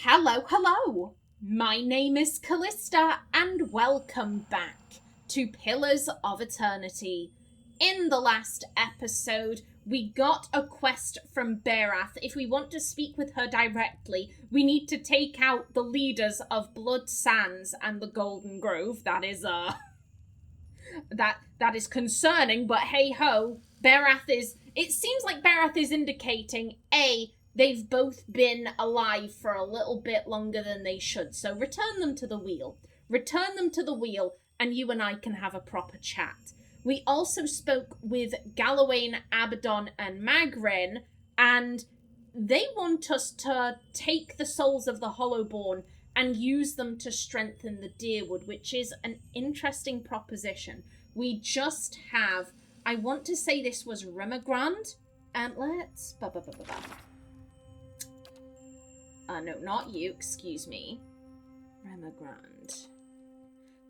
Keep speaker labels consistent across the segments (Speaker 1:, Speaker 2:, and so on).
Speaker 1: Hello, hello! My name is Callista, and welcome back to Pillars of Eternity. In the last episode, we got a quest from Berath. If we want to speak with her directly, we need to take out the leaders of Blood Sands and the Golden Grove. That is, that is concerning, but hey-ho, Berath is... It seems like Berath is indicating, they've both been alive for a little bit longer than they should, so return them to the wheel. Return them to the wheel, and you and I can have a proper chat. We also spoke with Gawain, Abaddon, and Magran, and they want us to take the souls of the Hollowborn and use them to strengthen the Deerwood, which is an interesting proposition. We just have... I want to say this was Remagrand, and let's... no, not you, excuse me. Remagrand.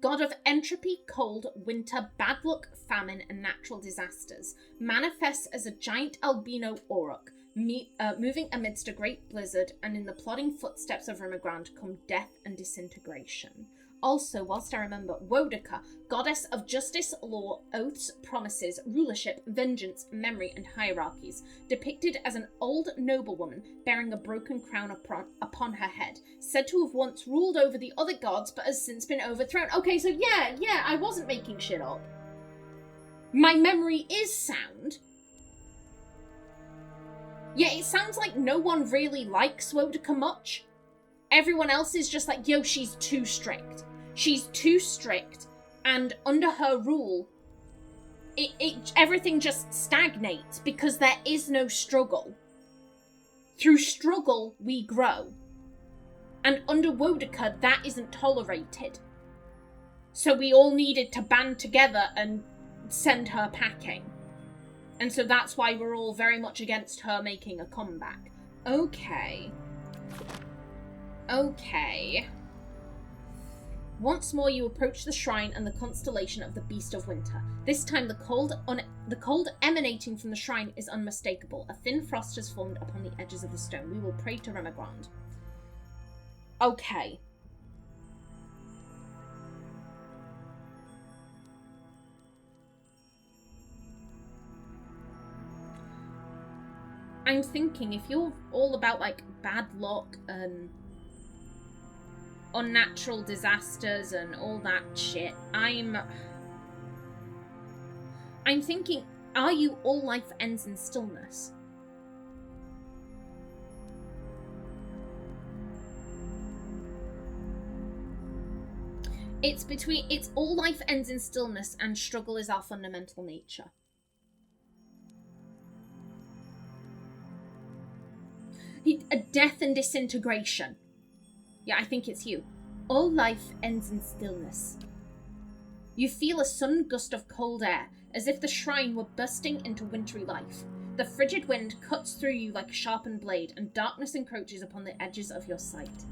Speaker 1: God of entropy, cold, winter, bad luck, famine, and natural disasters. Manifests as a giant albino auroch, moving amidst a great blizzard, and in the plodding footsteps of Remagrand come death and disintegration. Also, whilst I remember, Woedica, goddess of justice, law, oaths, promises, rulership, vengeance, memory, and hierarchies, depicted as an old noblewoman bearing a broken crown upon her head, said to have once ruled over the other gods but has since been overthrown. Okay, so yeah, I wasn't making shit up. My memory is sound. Yeah, it sounds like no one really likes Woedica much. Everyone else is just like, yo, she's too strict. She's too strict, and under her rule, everything just stagnates because there is no struggle. Through struggle, we grow. And under Woedica, that isn't tolerated. So we all needed to band together and send her packing. And so that's why we're all very much against her making a comeback. Okay. Once more you approach the shrine and the constellation of the Beast of Winter. This time the cold emanating from the shrine is unmistakable. A thin frost has formed upon the edges of the stone. We will pray to Remagrand. Okay. I'm thinking, if you're all about, like, bad luck and unnatural disasters and all that shit, I'm thinking, are you all life ends in stillness? It's all life ends in stillness and struggle is our fundamental nature. A death and disintegration. Yeah, I think it's you. All life ends in stillness. You feel a sudden gust of cold air, as if the shrine were bursting into wintry life. The frigid wind cuts through you like a sharpened blade, and darkness encroaches upon the edges of your sight.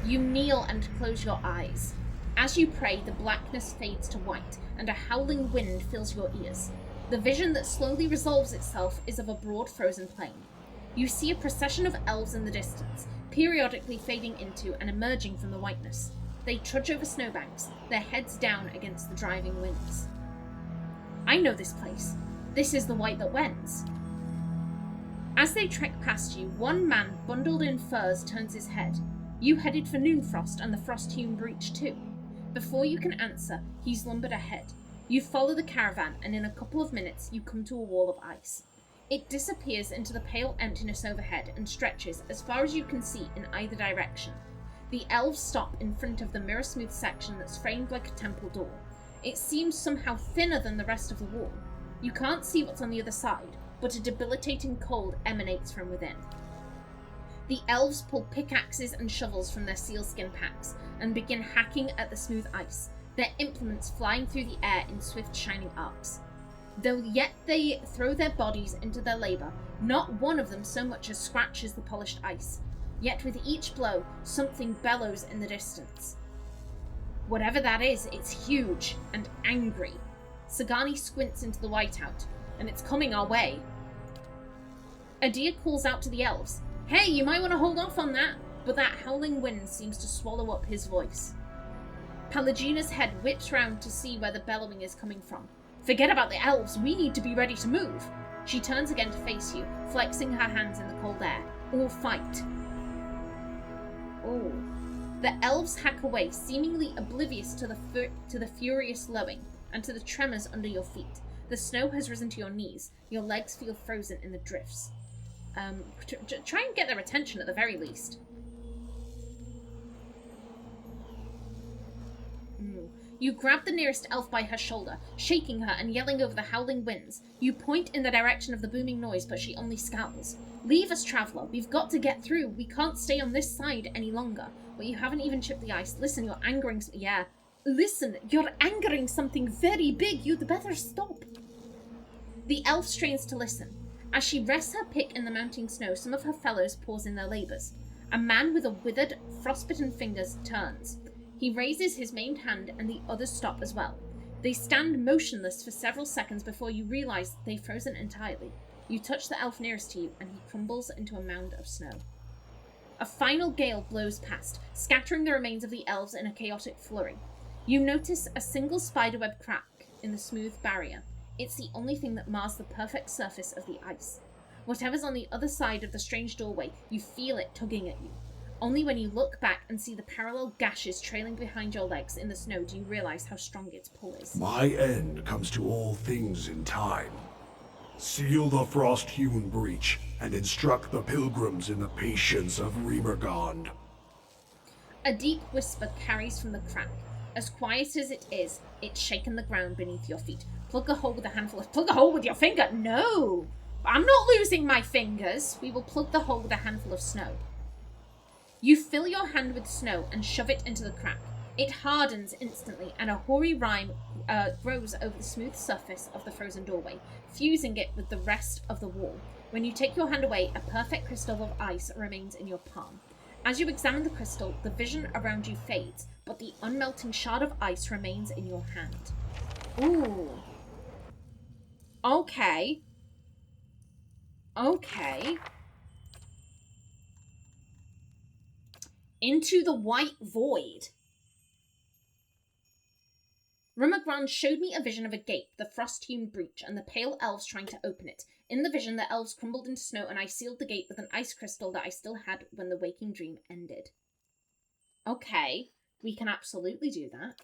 Speaker 1: You kneel and close your eyes. As you pray, the blackness fades to white, and a howling wind fills your ears. The vision that slowly resolves itself is of a broad frozen plain. You see a procession of elves in the distance, periodically fading into and emerging from the whiteness. They trudge over snowbanks, their heads down against the driving winds. I know this place. This is the White That Wends. As they trek past you, one man bundled in furs turns his head. You headed for Noonfrost and the frost-hewn breach too. Before you can answer, he's lumbered ahead. You follow the caravan, and in a couple of minutes you come to a wall of ice. It disappears into the pale emptiness overhead and stretches as far as you can see in either direction. The elves stop in front of the mirror-smooth section that's framed like a temple door. It seems somehow thinner than the rest of the wall. You can't see what's on the other side, but a debilitating cold emanates from within. The elves pull pickaxes and shovels from their sealskin packs and begin hacking at the smooth ice, their implements flying through the air in swift shining arcs. Though yet they throw their bodies into their labour, not one of them so much as scratches the polished ice. Yet with each blow, something bellows in the distance. Whatever that is, it's huge and angry. Sagani squints into the whiteout, and it's coming our way. Adir calls out to the elves. Hey, you might want to hold off on that. But that howling wind seems to swallow up his voice. Pelagina's head whips round to see where the bellowing is coming from. Forget about the elves, we need to be ready to move. She turns again to face you, flexing her hands in the cold air. Or fight. Oh. The elves hack away, seemingly oblivious to the furious lowing, and to the tremors under your feet. The snow has risen to your knees. Your legs feel frozen in the drifts. Try and get their attention at the very least. You grab the nearest elf by her shoulder, shaking her and yelling over the howling winds. You point in the direction of the booming noise, but she only scowls. Leave us, traveller. We've got to get through. We can't stay on this side any longer. But you haven't even chipped the ice. Listen, you're angering... Yeah. Listen, you're angering something very big. You'd better stop. The elf strains to listen. As she rests her pick in the mounting snow, some of her fellows pause in their labours. A man with a withered, frostbitten fingers turns. He raises his maimed hand and the others stop as well. They stand motionless for several seconds before you realise they've frozen entirely. You touch the elf nearest to you and he crumbles into a mound of snow. A final gale blows past, scattering the remains of the elves in a chaotic flurry. You notice a single spiderweb crack in the smooth barrier. It's the only thing that mars the perfect surface of the ice. Whatever's on the other side of the strange doorway, you feel it tugging at you. Only when you look back and see the parallel gashes trailing behind your legs in the snow do you realise how strong its pull is.
Speaker 2: My end comes to all things in time. Seal the frost-hewn breach, and instruct the pilgrims in the patience of Remergond.
Speaker 1: A deep whisper carries from the crack. As quiet as it is, it's shaken the ground beneath your feet. Plug a hole with a handful of... Plug a hole with your finger? No! I'm not losing my fingers. We will plug the hole with a handful of snow. You fill your hand with snow and shove it into the crack. It hardens instantly, and a hoary rime grows over the smooth surface of the frozen doorway, fusing it with the rest of the wall. When you take your hand away, a perfect crystal of ice remains in your palm. As you examine the crystal, the vision around you fades, but the unmelting shard of ice remains in your hand. Ooh. Okay. Okay. Into the white void. Magran showed me a vision of a gate, the frost-hewn breach, and the pale elves trying to open it. In the vision, the elves crumbled into snow, and I sealed the gate with an ice crystal that I still had when the waking dream ended. Okay, we can absolutely do that.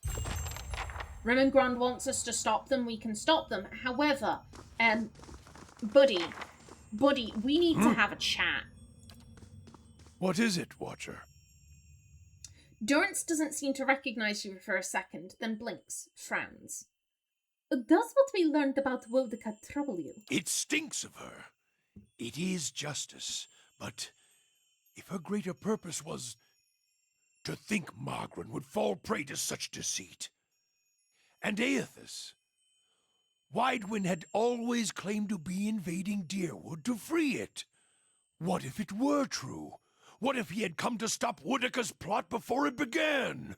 Speaker 1: Magran wants us to stop them, we can stop them. However, Buddy, we need to have a chat.
Speaker 3: What is it, Watcher?
Speaker 1: Durance doesn't seem to recognise you for a second, then blinks, frowns. Does what we learned about Woedica trouble you?
Speaker 3: It stinks of her. It is justice, but if her greater purpose was to think Magran would fall prey to such deceit. And Aethys. Weidwin had always claimed to be invading Deerwood to free it. What if it were true? What if he had come to stop Woedica's plot before it began?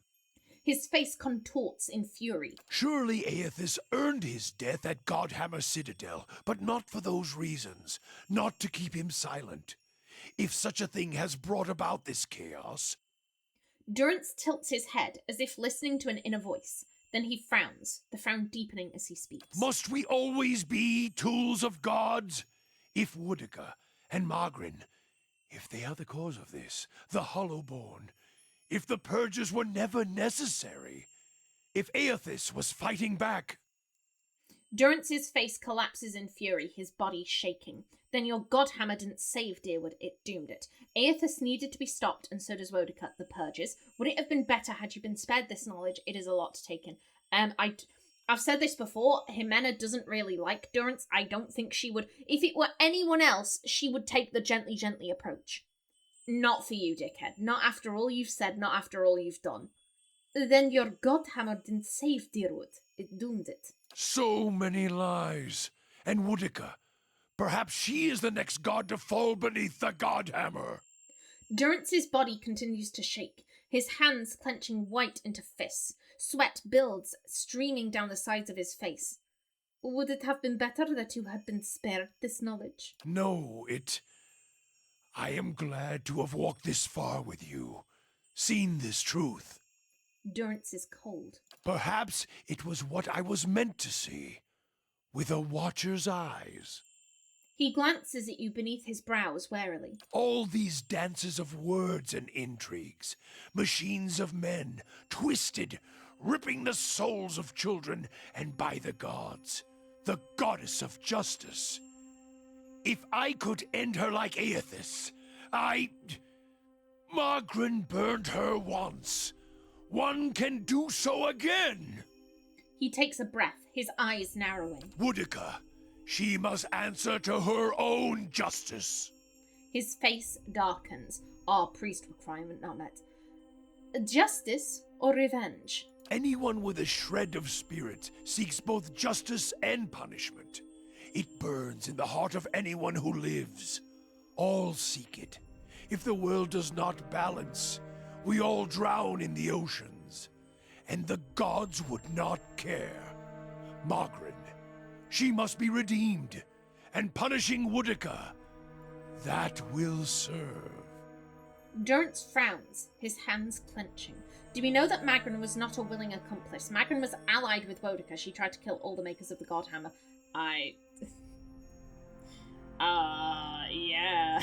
Speaker 1: His face contorts in fury.
Speaker 3: Surely Aethys earned his death at Godhammer Citadel, but not for those reasons. Not to keep him silent. If such a thing has brought about this chaos...
Speaker 1: Durance tilts his head, as if listening to an inner voice. Then he frowns, the frown deepening as he speaks.
Speaker 3: Must we always be tools of gods? If Woedica and Magran... if they are the cause of this, the Hollowborn, if the purges were never necessary, if Aethys was fighting back...
Speaker 1: Durance's face collapses in fury, his body shaking. Then your godhammer didn't save Deerwood, it doomed it. Aethys needed to be stopped, and so does Woedica, the purges. Would it have been better had you been spared this knowledge? It is a lot to take in. I've said this before, Ximena doesn't really like Durance. I don't think she would... If it were anyone else, she would take the gently approach. Not for you, dickhead. Not after all you've said, not after all you've done. Then your godhammer didn't save Deerwood. It doomed it.
Speaker 3: So many lies. And Woedica, perhaps she is the next god to fall beneath the godhammer.
Speaker 1: Durance's body continues to shake, his hands clenching white into fists. Sweat builds, streaming down the sides of his face. Would it have been better that you had been spared this knowledge?
Speaker 3: No, it... I am glad to have walked this far with you, seen this truth.
Speaker 1: Durance is cold.
Speaker 3: Perhaps it was what I was meant to see, with a watcher's eyes.
Speaker 1: He glances at you beneath his brows warily.
Speaker 3: All these dances of words and intrigues, machines of men, twisted, ripping the souls of children, and by the gods, the goddess of justice. If I could end her like Aethys, Magran burned her once. One can do so again.
Speaker 1: He takes a breath, his eyes narrowing.
Speaker 3: Woedica, she must answer to her own justice.
Speaker 1: His face darkens. Our priest requirement not met. Justice or revenge?
Speaker 3: Anyone with a shred of spirit seeks both justice and punishment. It burns in the heart of anyone who lives. All seek it. If the world does not balance, we all drown in the oceans. And the gods would not care. Magran, she must be redeemed. And punishing Woedica, that will serve.
Speaker 1: Durance frowns, his hands clenching. Do we know that Magran was not a willing accomplice? Magran was allied with Woedica. She tried to kill all the makers of the God Hammer. Yeah.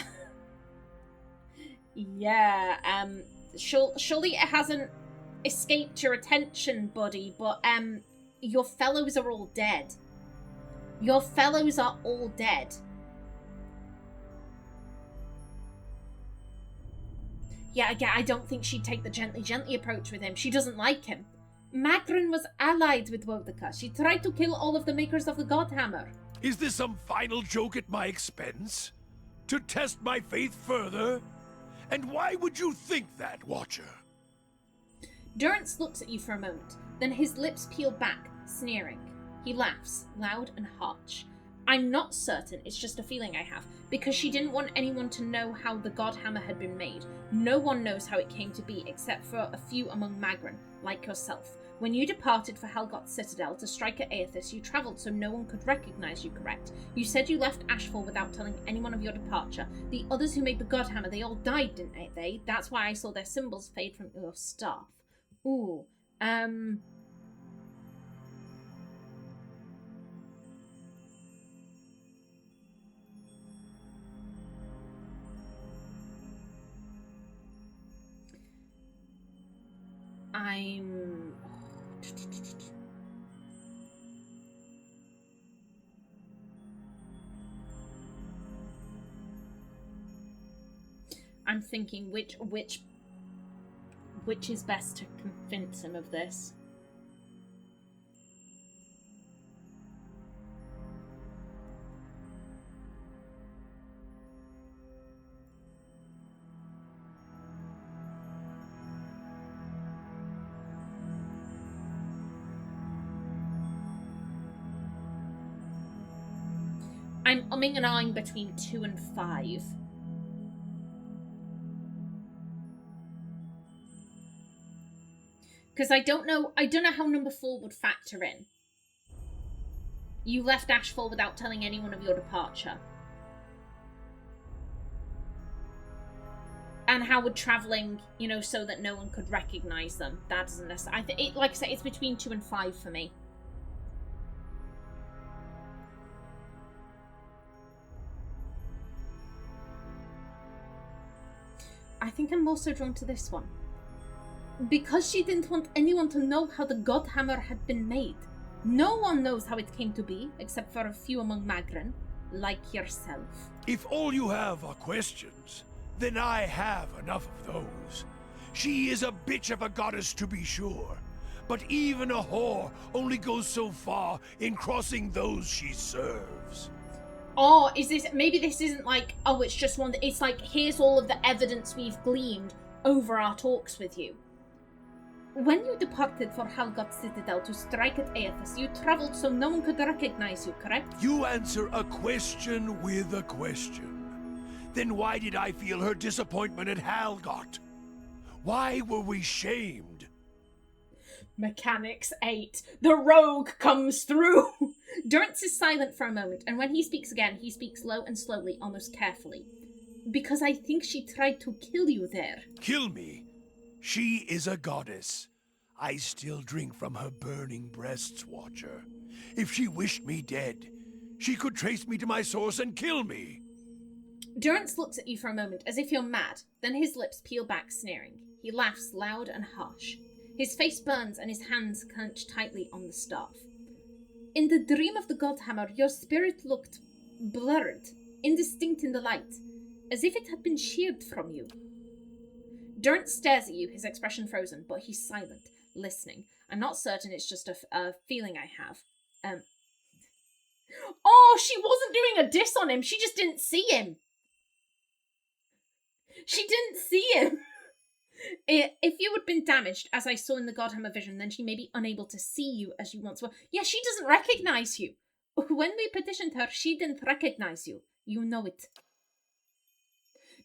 Speaker 1: Yeah, surely it hasn't escaped your attention, buddy, but, your fellows are all dead. Your fellows are all dead. Yeah, I don't think she'd take the gently approach with him. She doesn't like him. Magran was allied with Woedica. She tried to kill all of the makers of the God Hammer.
Speaker 3: Is this some final joke at my expense? To test my faith further? And why would you think that, Watcher?
Speaker 1: Durance looks at you for a moment, then his lips peel back, sneering. He laughs, loud and harsh. I'm not certain, it's just a feeling I have, because she didn't want anyone to know how the God Hammer had been made. No one knows how it came to be, except for a few among Magran, like yourself. When you departed for Helgot's citadel to strike at Aethys, you travelled so no one could recognise you, correct? You said you left Ashfall without telling anyone of your departure. The others who made the God Hammer, they all died, didn't they? That's why I saw their symbols fade from your staff. Ooh, I'm thinking which is best to convince him of this. I'm umming and ahhing between 2 and 5. Because I don't know how number 4 would factor in. You left Ashfall without telling anyone of your departure. And how would travelling, so that no one could recognise them? That doesn't necessarily... like I said, it's between 2 and 5 for me. I think I'm also drawn to this one. Because she didn't want anyone to know how the God Hammer had been made. No one knows how it came to be, except for a few among Magran, like yourself.
Speaker 3: If all you have are questions, then I have enough of those. She is a bitch of a goddess, to be sure, but even a whore only goes so far in crossing those she serves.
Speaker 1: Oh, maybe this isn't like, oh, it's just one, it's like, here's all of the evidence we've gleaned over our talks with you. When you departed for Helgot's citadel to strike at Aethys, you travelled so no one could recognize you, correct?
Speaker 3: You answer a question with a question. Then why did I feel her disappointment at Helgot? Why were we shamed?
Speaker 1: Mechanics 8. The rogue comes through! Durance is silent for a moment, and when he speaks again, he speaks low and slowly, almost carefully. Because I think she tried to kill you there.
Speaker 3: Kill me? She is a goddess. I still drink from her burning breasts, Watcher. If she wished me dead, she could trace me to my source and kill me.
Speaker 1: Durance looks at you for a moment, as if you're mad. Then his lips peel back, sneering. He laughs loud and harsh. His face burns and his hands clench tightly on the staff. In the dream of the Godhammer, your spirit looked blurred, indistinct in the light, as if it had been sheared from you. Durance stares at you, his expression frozen, but he's silent, listening. I'm not certain it's just a feeling I have. Oh, she wasn't doing a diss on him, she just didn't see him. She didn't see him. If you had been damaged, as I saw in the Godhammer vision, then she may be unable to see you as you once were. Yeah, she doesn't recognize you. When we petitioned her, she didn't recognize you. You know it.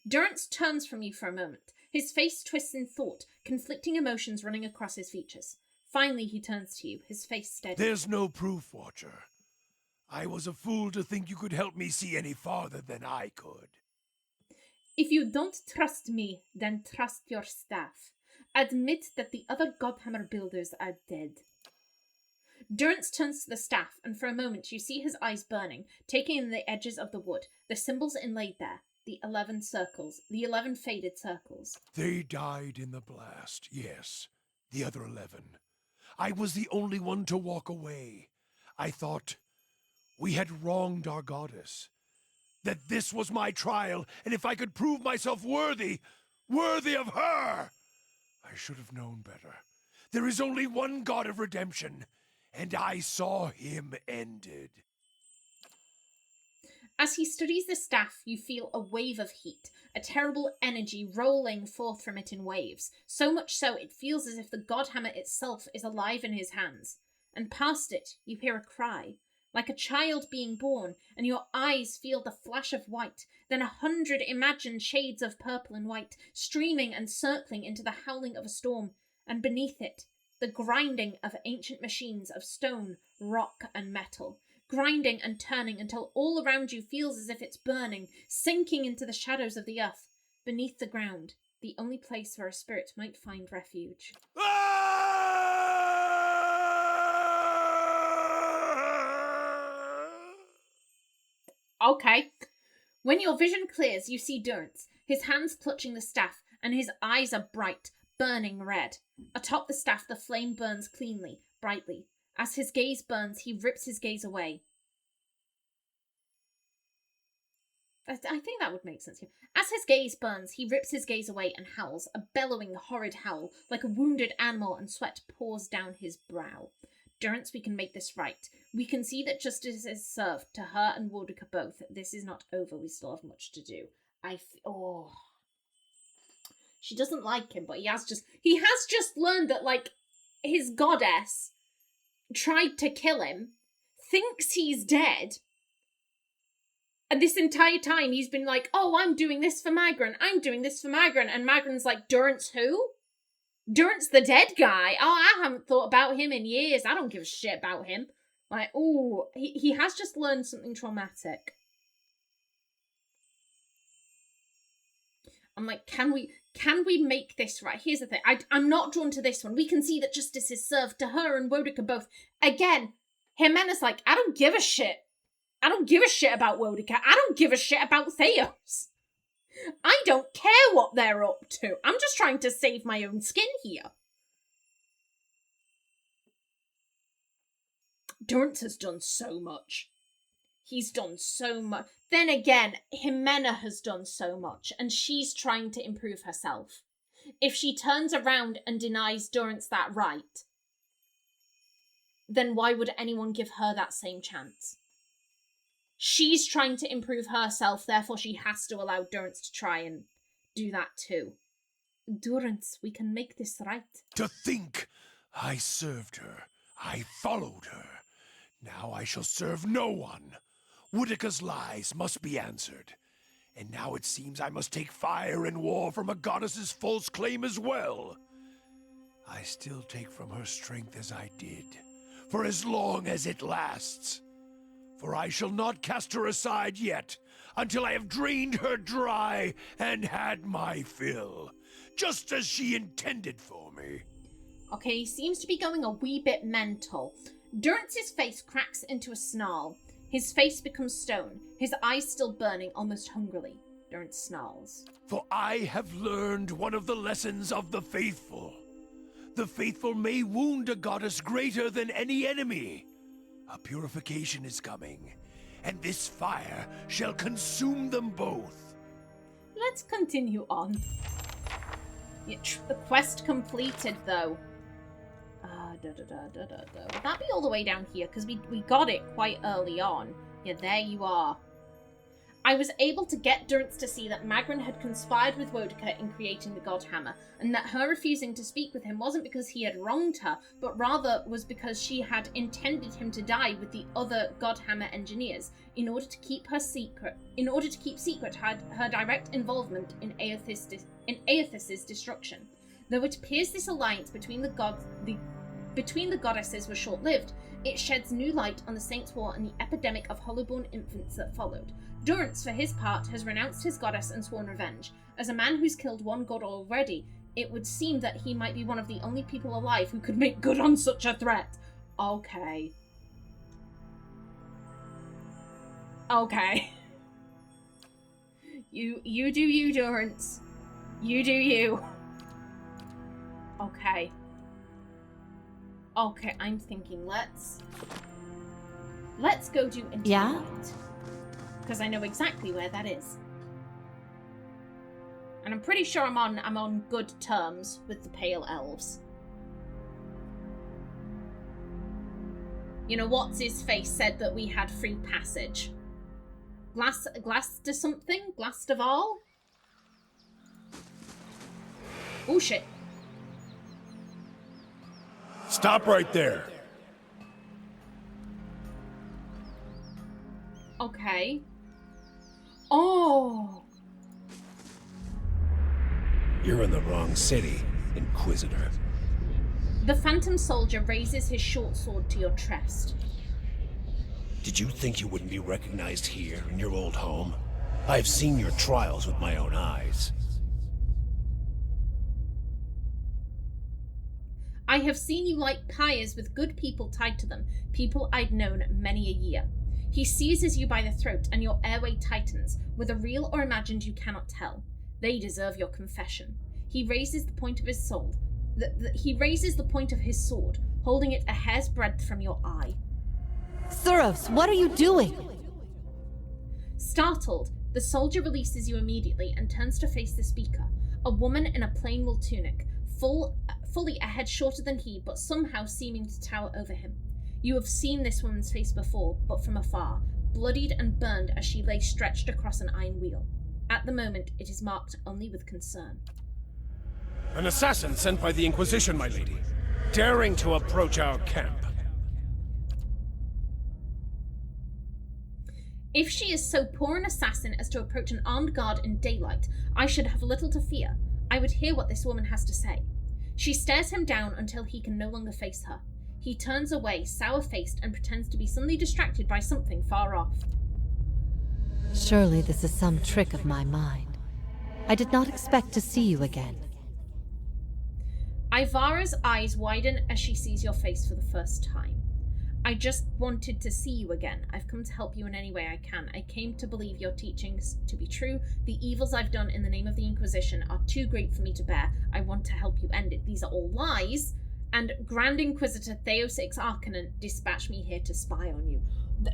Speaker 1: Durance turns from you for a moment. His face twists in thought, conflicting emotions running across his features. Finally, he turns to you, his face steady.
Speaker 3: There's no proof, Watcher. I was a fool to think you could help me see any farther than I could.
Speaker 1: If you don't trust me, then trust your staff. Admit that the other Godhammer builders are dead. Durance turns to the staff, and for a moment you see his eyes burning, taking in the edges of the wood, the symbols inlaid there, the 11 circles, the 11 faded circles.
Speaker 3: They died in the blast, yes. The other 11. I was the only one to walk away. I thought we had wronged our goddess. That this was my trial, and if I could prove myself worthy of her! I should have known better. There is only one God of redemption, and I saw him ended.
Speaker 1: As he studies the staff, you feel a wave of heat, a terrible energy rolling forth from it in waves, so much so it feels as if the Godhammer itself is alive in his hands. And past it, you hear a cry, like a child being born, and your eyes feel the flash of white, then 100 imagined shades of purple and white, streaming and circling into the howling of a storm, and beneath it, the grinding of ancient machines of stone, rock, and metal, grinding and turning until all around you feels as if it's burning, sinking into the shadows of the earth, beneath the ground, the only place where a spirit might find refuge. Okay. When your vision clears, you see Durance, his hands clutching the staff, and his eyes are bright, burning red. Atop the staff, the flame burns cleanly, brightly. As his gaze burns, he rips his gaze away. I think that would make sense here. As his gaze burns, he rips his gaze away and howls, a bellowing, horrid howl, like a wounded animal, and sweat pours down his brow. Durance, we can make this right. We can see that justice is served to her and Woedica both. This is not over. We still have much to do. She doesn't like him, but he has just learned that, like, his goddess tried to kill him, thinks he's dead, and this entire time he's been like, oh, I'm doing this for Magran, and Magran's like, Durance who? Durance the dead guy? Oh, I haven't thought about him in years, I don't give a shit about him. Like, ooh, he has just learned something traumatic. I'm like, can we make this right? Here's the thing, I'm not drawn to this one. We can see that justice is served to her and Woedica both. Again, Ximena's like, I don't give a shit. I don't give a shit about Woedica. I don't give a shit about Thaos. I don't care what they're up to. I'm just trying to save my own skin here. Durance has done so much. He's done so much. Then again, Ximena has done so much, and she's trying to improve herself. If she turns around and denies Durance that right, then why would anyone give her that same chance? She's trying to improve herself, therefore she has to allow Durance to try and do that too. Durance, we can make this right.
Speaker 3: To think I served her, I followed her. Now I shall serve no one. Woedica's lies must be answered. And now it seems I must take fire and war from a goddess's false claim as well. I still take from her strength as I did, for as long as it lasts. For I shall not cast her aside yet, until I have drained her dry and had my fill, just as she intended for me.
Speaker 1: Okay, he seems to be going a wee bit mental. Durance's face cracks into a snarl. His face becomes stone, his eyes still burning almost hungrily. Durance snarls.
Speaker 3: For I have learned one of the lessons of the faithful. The faithful may wound a goddess greater than any enemy. A purification is coming, and this fire shall consume them both.
Speaker 1: Let's continue on. The quest completed, though. Would that be all the way down here? Because we got it quite early on. Yeah, there you are. I was able to get Durance to see that Magran had conspired with Woedica in creating the God Hammer, and that her refusing to speak with him wasn't because he had wronged her, but rather was because she had intended him to die with the other God Hammer engineers in order to keep secret her direct involvement in Aethys's destruction. Though it appears this alliance between the goddesses was short-lived, it sheds new light on the Saints' War and the epidemic of hollowborn infants that followed. Durance, for his part, has renounced his goddess and sworn revenge. As a man who's killed one god already, it would seem that he might be one of the only people alive who could make good on such a threat. Okay. Okay. You do you, Durance. You do you. Okay. Okay, I'm thinking let's go do Into the Light. Because I know exactly where that is. And I'm pretty sure I'm on good terms with the Pale Elves. You know, what's his face said that we had free passage. Glass to something? Glass to all? Oh shit.
Speaker 3: Stop right there.
Speaker 1: Okay. Oh.
Speaker 3: You're in the wrong city, Inquisitor.
Speaker 1: The Phantom Soldier raises his short sword to your chest.
Speaker 3: Did you think you wouldn't be recognized here in your old home? I've seen your trials with my own eyes.
Speaker 1: I have seen you light pyres with good people tied to them, people I'd known many a year. He seizes you by the throat and your airway tightens, whether real or imagined you cannot tell. They deserve your confession. He raises the point of his sword. He raises the point of his sword, holding it a hair's breadth from your eye.
Speaker 4: Thaos, what are you doing?
Speaker 1: Startled, the soldier releases you immediately and turns to face the speaker, a woman in a plain wool tunic, fully a head shorter than he, but somehow seeming to tower over him. You have seen this woman's face before, but from afar, bloodied and burned as she lay stretched across an iron wheel. At the moment, it is marked only with concern.
Speaker 3: An assassin sent by the Inquisition, my lady, daring to approach our camp.
Speaker 1: If she is so poor an assassin as to approach an armed guard in daylight, I should have little to fear. I would hear what this woman has to say. She stares him down until he can no longer face her. He turns away, sour-faced, and pretends to be suddenly distracted by something far off.
Speaker 4: Surely this is some trick of my mind. I did not expect to see you again.
Speaker 1: Iovara's eyes widen as she sees your face for the first time. I just wanted to see you again. I've come to help you in any way I can. I came to believe your teachings to be true. The evils I've done in the name of the Inquisition are too great for me to bear. I want to help you end it. These are all lies. And Grand Inquisitor Thaos Arcanan dispatched me here to spy on you.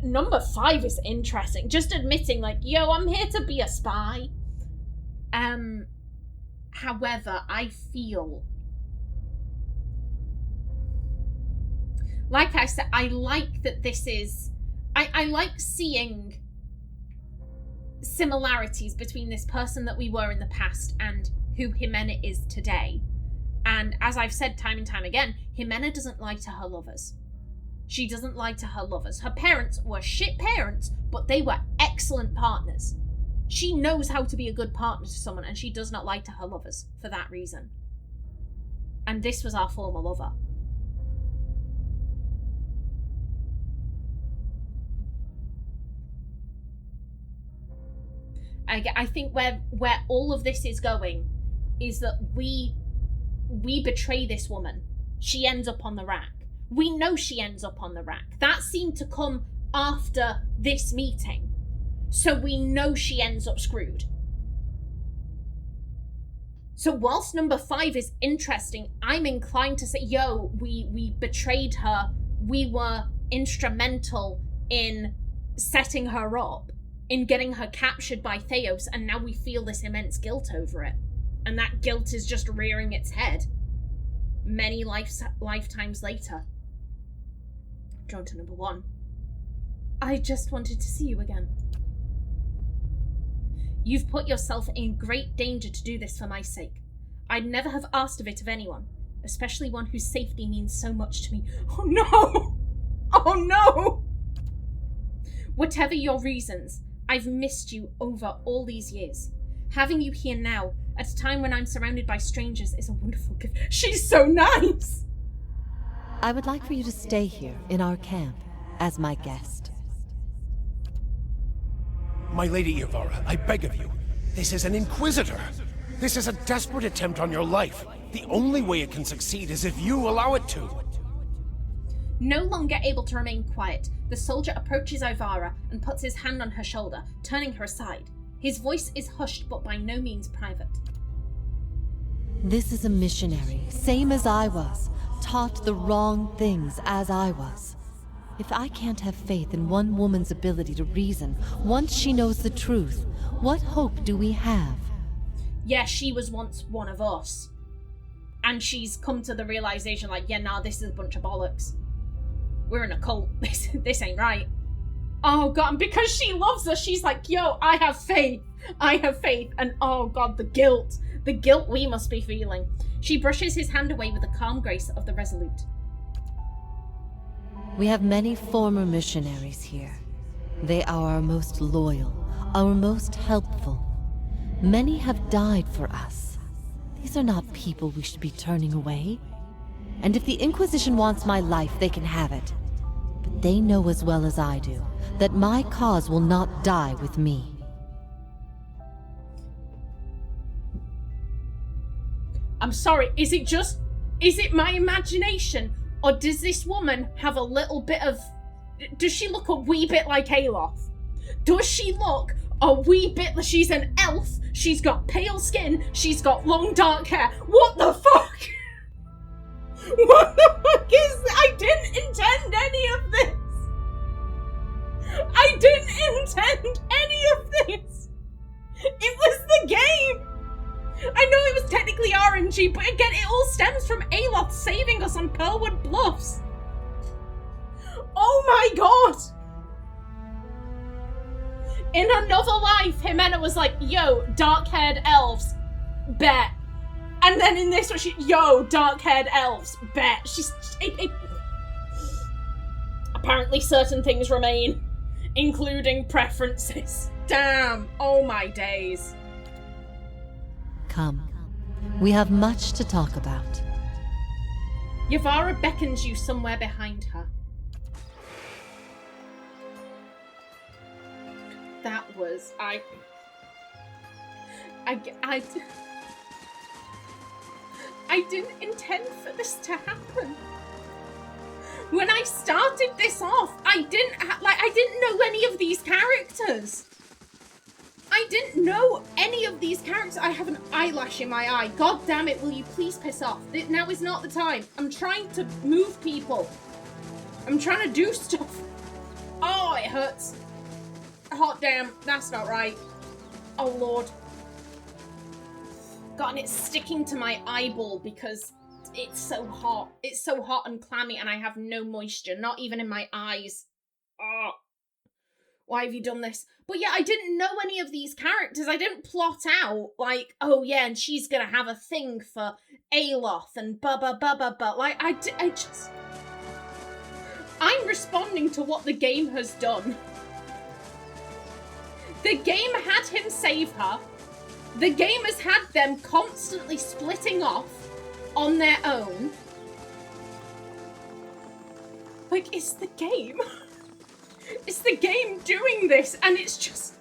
Speaker 1: Number 5 is interesting. Just admitting, like, yo, I'm here to be a spy. However, I feel... Like I said, I like that this is... I like seeing similarities between this person that we were in the past and who Ximena is today. And as I've said time and time again, Ximena doesn't lie to her lovers. She doesn't lie to her lovers. Her parents were shit parents, but they were excellent partners. She knows how to be a good partner to someone, and she does not lie to her lovers for that reason. And this was our former lover. I think where all of this is going is that we betray this woman. She ends up on the rack. We know she ends up on the rack. That seemed to come after this meeting. So we know she ends up screwed. So whilst number 5 is interesting, I'm inclined to say, yo, we betrayed her. We were instrumental in setting her up, in getting her captured by Thaos, and now we feel this immense guilt over it. And that guilt is just rearing its head many lifetimes later. Drawn to number 1. I just wanted to see you again. You've put yourself in great danger to do this for my sake. I'd never have asked of it of anyone, especially one whose safety means so much to me. Oh no! Oh no! Whatever your reasons, I've missed you over all these years. Having you here now, at a time when I'm surrounded by strangers, is a wonderful gift. She's so nice!
Speaker 4: I would like for you to stay here in our camp as my guest.
Speaker 3: My Lady Iovara, I beg of you. This is an Inquisitor. This is a desperate attempt on your life. The only way it can succeed is if you allow it to.
Speaker 1: No longer able to remain quiet, the soldier approaches Iovara and puts his hand on her shoulder, turning her aside. His voice is hushed, but by no means private.
Speaker 4: This is a missionary, same as I was, taught the wrong things as I was. If I can't have faith in one woman's ability to reason once she knows the truth, what hope do we have?
Speaker 1: Yeah, she was once one of us. And she's come to the realization, like, yeah, nah, this is a bunch of bollocks. We're in a cult. This ain't right. Oh god, and because she loves us, she's like, yo, I have faith. I have faith. And oh god, the guilt we must be feeling. She brushes his hand away with the calm grace of the resolute.
Speaker 4: We have many former missionaries here. They are our most loyal, our most helpful. Many have died for us. These are not people we should be turning away. And if the Inquisition wants my life, they can have it. But they know as well as I do that my cause will not die with me.
Speaker 1: I'm sorry, is it my imagination? Or does this woman have a little bit of... Does she look a wee bit like Aloth? Does she look a wee bit... She's an elf, she's got pale skin, she's got long dark hair. What the fuck? What the fuck is... I didn't intend any of this. I didn't intend any of this. It was the game. I know it was technically RNG, but again, it all stems from Aloth saving us on Pearlwood Bluffs. Oh my god! In another life, Ximena was like, yo, dark-haired elves, bet. And then in this one, yo, dark-haired elves, bet. Apparently certain things remain, including preferences. Damn, oh my days.
Speaker 4: Come. We have much to talk about.
Speaker 1: Iovara beckons you somewhere behind her. That was... I didn't intend for this to happen. When I started this off, I didn't know any of these characters. I didn't know any of these characters. I have an eyelash in my eye. God damn it, will you please piss off? Now is not the time. I'm trying to move people. I'm trying to do stuff. Oh, it hurts. Hot damn, that's not right. Oh lord. God, and it's sticking to my eyeball because it's so hot. It's so hot and clammy and I have no moisture, not even in my eyes. Oh. Why have you done this? But yeah, I didn't know any of these characters. I didn't plot out, like, oh yeah, and she's gonna have a thing for Aloth and ba-ba-ba-ba-ba. Like, I just... I'm responding to what the game has done. The game had him save her. The game has had them constantly splitting off on their own. Like, it's the game. It's the game doing this, and it's just...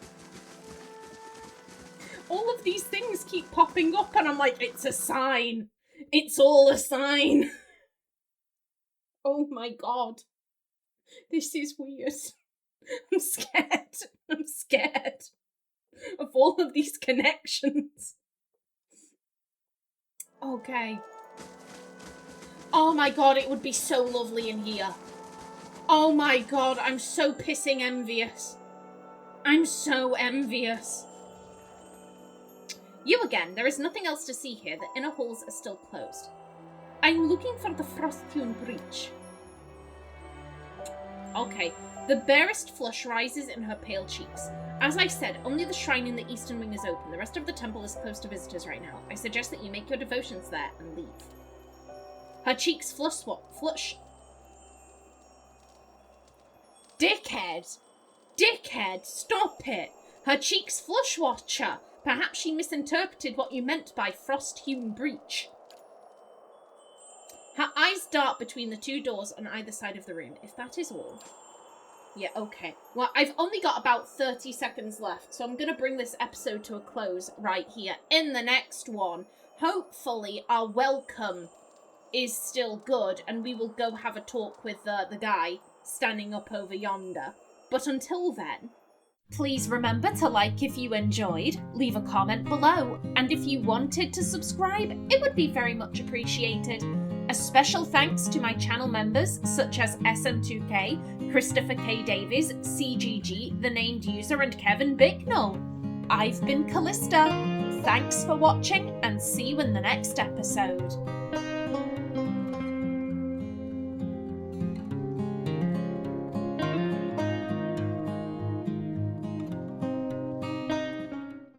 Speaker 1: all of these things keep popping up and I'm like, it's a sign. It's all a sign. Oh my god. This is weird. I'm scared. I'm scared of all of these connections. Okay. Oh my god, it would be so lovely in here. Oh my god, I'm so pissing envious. I'm so envious. You again. There is nothing else to see here. The inner halls are still closed. I'm looking for the frost-hewn breach. Okay. The barest flush rises in her pale cheeks. As I said, only the shrine in the eastern wing is open. The rest of the temple is closed to visitors right now. I suggest that you make your devotions there and leave. Her cheeks flush. Dickhead! Dickhead! Stop it! Her cheeks flush, Watcher! Perhaps she misinterpreted what you meant by frost-hewn breach. Her eyes dart between the two doors on either side of the room. If that is all... Yeah, okay. Well, I've only got about 30 seconds left, so I'm going to bring this episode to a close right here. In the next one, hopefully our welcome is still good, and we will go have a talk with the guy standing up over yonder. But until then, please remember to like if you enjoyed, leave a comment below, and if you wanted to subscribe, it would be very much appreciated. A special thanks to my channel members such as SM2K, Christopher K. Davies, CGG, The Named User, and Kevin Bicknell. I've been Callista. Thanks for watching, and see you in the next episode.